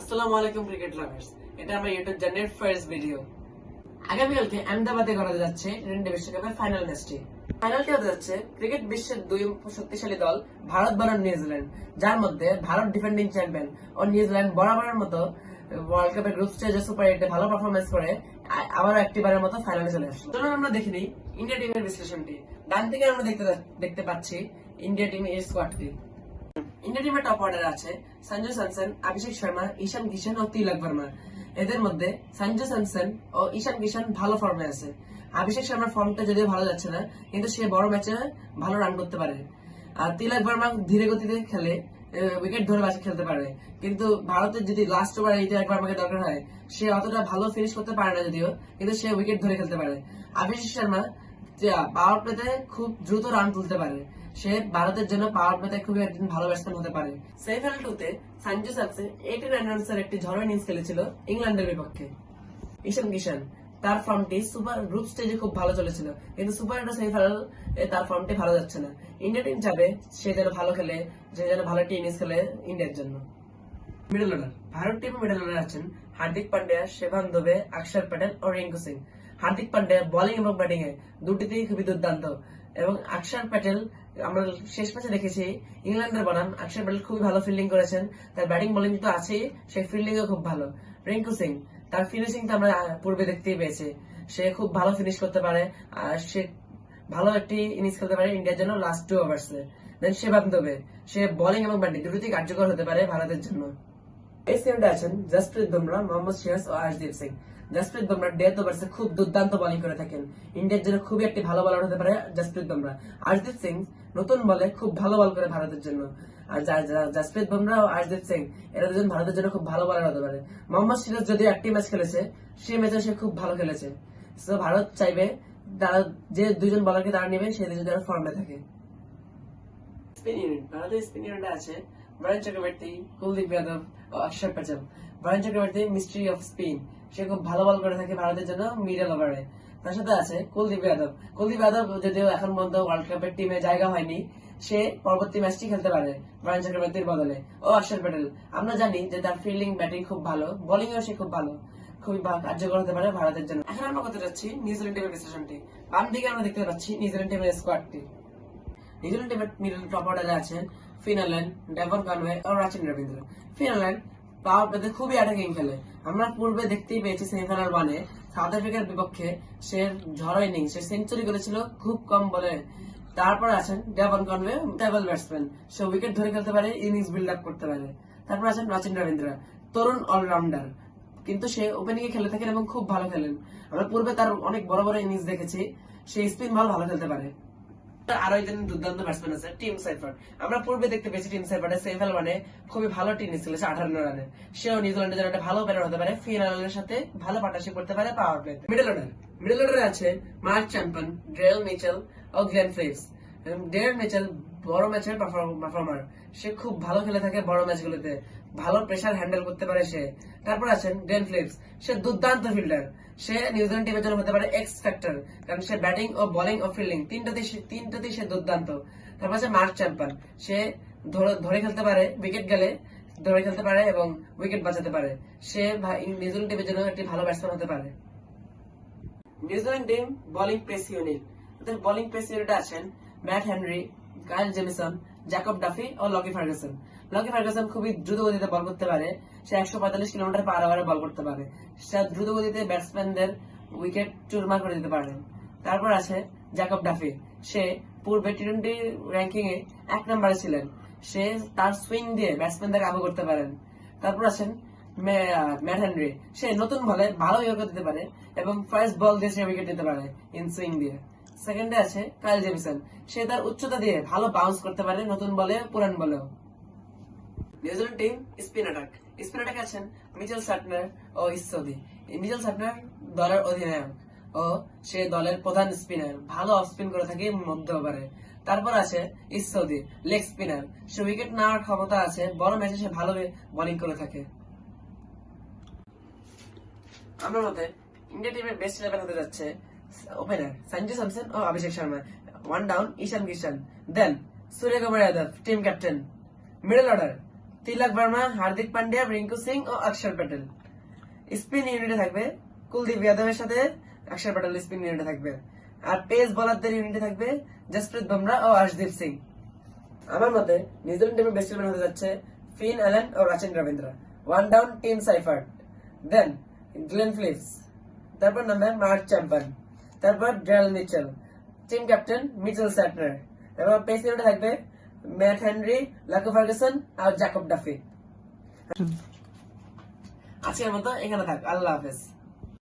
আসসালামু আলাইকুম cricket lovers, এটা আমার ইউটিউব চ্যানেলের ফার্স্ট ভিডিও। আগামীকালকে আহমেদাবাদে করা যাচ্ছে টি20 বিশ্বকাপের ফাইনাল ম্যাচটি। ফাইনালটি হতে যাচ্ছে ক্রিকেট বিশ্বের দুই শক্তিশালী দল ভারত বনাম নিউজিল্যান্ড, যার মধ্যে ভারত ডিফেন্ডিং চ্যাম্পিয়ন ও নিউজিল্যান্ড বরাবরের মতো ওয়ার্ল্ড কাপের গ্রুপ স্টেজে সুপার 8 ভালো পারফরমেন্স করে আবারও একটিবারের মতো ফাইনালে চলে আসছে। চলুন আমরা দেখে নিই ইন্ডিয়া টিমের বিশ্লেষণটি। ডান থেকে আমরা দেখতে পাচ্ছি ইন্ডিয়া টিমের স্কোয়াডটি। ইন্ডিয়া টিমের টপ অর্ডারে আছে সঞ্জু স্যামসন, অভিষেক শর্মা, ঈশান কিশন ও তিলক বর্মা। এদের মধ্যে সঞ্জু স্যামসন ও ঈশান কিশন ভালো ফর্মে আছে। অভিষেক শর্মার ফর্মটা যদিও ভালো যাচ্ছে না, কিন্তু সে বড় ম্যাচে ভালো রান করতে পারে। আর তিলক বর্মা ধীরে গতিতে খেলে, উইকেট ধরে বাসে খেলতে পারে। কিন্তু ভারতের যদি লাস্ট ওভারে এই তিলক বর্মাকে দরকার হয়, সে অতটা ভালো ফিনিশ করতে পারে না যদিও, কিন্তু সে উইকেট ধরে খেলতে পারে। অভিষেক শর্মা পাওয়ার প্লেতে খুব দ্রুত রান তুলতে পারে। সে ভারতের জন্য পাওয়ার প্লেতে খুবই একদিন ভালো ব্যাটসম্যান হতে পারে। সেমিফাইনাল 2 তে সঞ্জু স্যামসন 89 রানের একটি ঝড়ো ইনিংস খেলেছিল ইংল্যান্ডের বিপক্ষে। ঈশান কিশন তার ফর্মটি সুপার গ্রুপ স্টেজে খুব ভালো চলেছিল, কিন্তু সুপার 8 সেমিফাইনাল তার ফর্মটি ভালো যাচ্ছে না। ইন্ডিয়া টিম চাবে সে যেন ভালো খেলে, সে যেন ভালো একটি ইনিংস খেলে ইন্ডিয়ার জন্য। মিডল অর্ডার ভারত টিমের মিডল অর্ডার আছেন হার্দিক পান্ডিয়া, শেভান দুবে, অক্ষর প্যাটেল ও রিঙ্কু সিং। হার্দিক পান্ডিয়া বোলিং এবং ব্যাটিং এ দুটিতেই খুবই দুর্দান্ত, এবং অক্ষর প্যাটেল আমরা শেষ ম্যাচে দেখেছি ইংল্যান্ডের বনাম অক্ষর প্যাটেল খুবই ভালো ফিল্ডিং করেছেন। তার ব্যাটিং বোলিং তো আছেই, সে ফিল্ডিং ও খুব ভালো। রিঙ্কু সিং তার ফিনিশিং তো আমরা পূর্বে দেখতেই পেয়েছি, সে খুব ভালো ফিনিশ করতে পারে। আর সে ভালো একটি ইনিংস খেলতে পারে ইন্ডিয়ার জন্য লাস্ট 2 ওভার্সে। দেন শেভান দুবে, সে বোলিং এবং ব্যাটিং দুটোতেই কার্যকর হতে পারে ভারতের জন্য। এই সিনেমাটা আছেন জসপ্রীত বুমরাহ, মোহাম্মদ সিরাজ ও আর্শদীপ সিং। জসপ্রীত বুমরাহ ডেথ ওভার্সে খুব দুর্দান্ত বোলিং করে থাকেন, ইন্ডিয়ার জন্য খুবই একটি ভালো বোলার হতে পারে জসপ্রীত বুমরাহ। আর্শদীপ সিং নতুন বলে খুব ভালো বল করে ভারতের জন্য। আর জসপ্রীত বুমরাহ ও আর্শদীপ সিং এরা দুজন ভারতের জন্য খুব ভালো বোলার হতে পারে। মোহাম্মদ সিরাজ যদিও একটি ম্যাচ খেলেছে, সেই ম্যাচে সে খুব ভালো খেলেছে। তো ভারত চাইবে তারা যে দুজন বলারকে তারা নেবে, সেই দুজন যারা ফর্মে থাকে। স্পিন ইউনিট ভারতের স্পিন ইউনিটে আছে বরুণ চক্রবর্তী, কুলদীপ যাদব ও Axar Patel. Varun Chakravarthy mystery of spin, সে খুব ভালো বল করে থাকে ভারতের জন্য মিডল ওভারে। তার সাথে আছে কুলদীপ যাদব। কুলদীপ যাদব যদিও এখন পর্যন্ত ওয়ার্ল্ড কাপের টিমে জায়গা হয়নি, সে পরবর্তী ম্যাচটি খেলতে পারে বরুণ চক্রবর্তীর বদলে। ও অক্ষর প্যাটেল আমরা জানি যে তার ফিল্ডিং ব্যাটিং খুব ভালো, বোলিং এও সে খুব ভালো, খুবই কার্যকর হতে পারে ভারতের জন্য। এখন আমরা করতে যাচ্ছি নিউজিল্যান্ড টিমের বিশ্লেষণটি। বাম দিকে আমরা দেখতে পাচ্ছি নিউজিল্যান্ড টিমের স্কোয়াডটি। নিউজিল্যান্ড টিমের মিডল টপ অর্ডারে আছেন ফিন অ্যালেন, ডেভন কনওয়ে ও রাচিন রবীন্দ্র। ফিন অ্যালেন পাওয়ার প্লেতে খুবই অ্যাটাকিং খেলে। আমরা পূর্বে দেখতেই পেয়েছি সেমিফাইনাল 1-এ সাউথ আফ্রিকার বিপক্ষে সে ঝড়ো ইনিংস, সে সেঞ্চুরি করেছিল খুব কম বলে। তারপর আছেন ডেভন কনওয়ে, টেবল ব্যাটসম্যান, সে উইকেট ধরে খেলতে পারে, ইনিংস বিল্ড আপ করতে পারে। তারপর আছেন রাচিন রবীন্দ্র, তরুণ অলরাউন্ডার, কিন্তু সে ওপেনিং এ খেলে থাকেন এবং খুব ভালো খেলেন। আমরা পূর্বে তার অনেক বড় বড় ইনিংস দেখেছি, সে স্পিন বল ভালো খেলতে পারে। আরো একজন দুর্দান্ত ব্যাটসম্যান আছে টিম সাইফার্ড। আমরা পূর্বে দেখতে পেয়েছি টিম সাইফার্ডের সেমিফাইনাল 1-এ খুবই ভালো ইনিংস খেলেছে 58 রানে। সেও নিউজিল্যান্ডের জন্য একটা ভালো ব্যাটার হতে পারে, ফিন অ্যালেনের সাথে ভালো পার্টনারশিপ করতে পারে পাওয়ার প্লেতে। মিডল অর্ডারে আছে মার্ক চ্যাম্পিয়ন, ডেরেল মিচেল ও গ্লেন ফিলিপস। ডেরেল মিচেল বড় ম্যাচের পারফর্মার, সে খুব ভালো খেলে থাকে বড় ম্যাচগুলোতে, ভালো প্রেসার হ্যান্ডেল করতে পারে সে। তারপর আছেন গ্লেন ফিলিপস, সে দুর্দান্ত ফিল্ডার, সে নিউজিল্যান্ড টিমের জন্য হতে পারে এক্স ফ্যাক্টর, কারণ সে ব্যাটিং ও বোলিং ও ফিল্ডিং তিনটাতেই সে দুর্দান্ত। তারপর আছে মার্ক চ্যাম্পিয়ন, সে ধরে খেলতে পারে, উইকেট গেলে ধরে খেলতে পারে এবং উইকেট বাঁচাতে পারে। সে নিউজিল্যান্ড টিমের জন্য একটি ভালো ব্যাটসম্যান হতে পারে। New Zealand team bowling pace unit, তাদের বোলিং পেস ইউনিটে আছেন Matt Henry, Kyle Jamieson, Jacob Duffy ও লকি ফার্গুসন। লকি ফার্গুসন খুবই দ্রুত গতিতে বল করতে পারে, সে 145 কিলোমিটার পার আওয়ারে বল করতে পারে। সে দ্রুত গতিতে ব্যাটসম্যানদের উইকেট চুরমার করে দিতে পারে। তারপর আছে জ্যাকব ডাফি, সে পূর্বে টি20 র্যাঙ্কিং এ 1 নম্বরে ছিলেন, সে তার সুইং দিয়ে ব্যাটসম্যানদের কাবু করতে পারেন। তারপর আছেন ম্যাট হেনরি, সে নতুন বলে ভালো উইকেট দিতে পারে এবং ফার্স্ট বল দিয়ে সে উইকেট দিতে পারে ইন সুইং দিয়ে। সেকেন্ডে আছে কাইল জেমিসন, সে তার উচ্চতা দিয়ে ভালো বাউন্স করতে পারে নতুন বলে পুরান বলেও। নিউজিল্যান্ড টিম স্পিন অ্যাটাক আছেন মিচেল সাটনার ও ইসৌদি। মিচেল সাটনার দলের অধিনায়ক ও সে দলের প্রধান স্পিনার, ভালো অফ স্পিন করে থাকে মধ্য ওভারে। তারপর আছে ইসৌদি, লেগ স্পিনার, সে উইকেট নেওয়ার ক্ষমতা আছে, বড় ম্যাচে সে ভালো বোলিং করে থাকে। আমার মতে ইন্ডিয়া টিমের বেস্ট 11 হতে যাচ্ছে ওপেনার সঞ্জু স্যামসন ও Abhishek Sharma, 1 down Ishan Kishan, then Suryakumar Yadav team captain. Middle order Tilak Varma, Hardik Pandya, Rinku Singh ও অক্ষর প্যাটেল। স্পিন ইউনিটে থাকবে কুলদীপ যাদবের সাথে অক্ষর প্যাটেল স্পিন ইউনিটে থাকবে। আর পেস বোলারদের ইউনিটে থাকবে জসপ্রীত বুমরা ও আর্শদীপ সিং। আমার মতে নিউজিল্যান্ড টিমের বেস্ট ইলেভেন হতে যাচ্ছে ফিন অ্যালেন ও Rachin Ravindra. One down Tim Seifert, then Glenn Phillips, তারপর নামবে মার্ক চ্যাম্পান, তারপর Daryl Mitchell, team captain Mitchell Santner, এবং পেস ইউনিটে থাকবে ম্যাট হেনরি, লাকো ফার্গুসন আর জ্যাকব ডাফি। আজকের মতো এখানে থাক, আল্লাহ হাফেজ।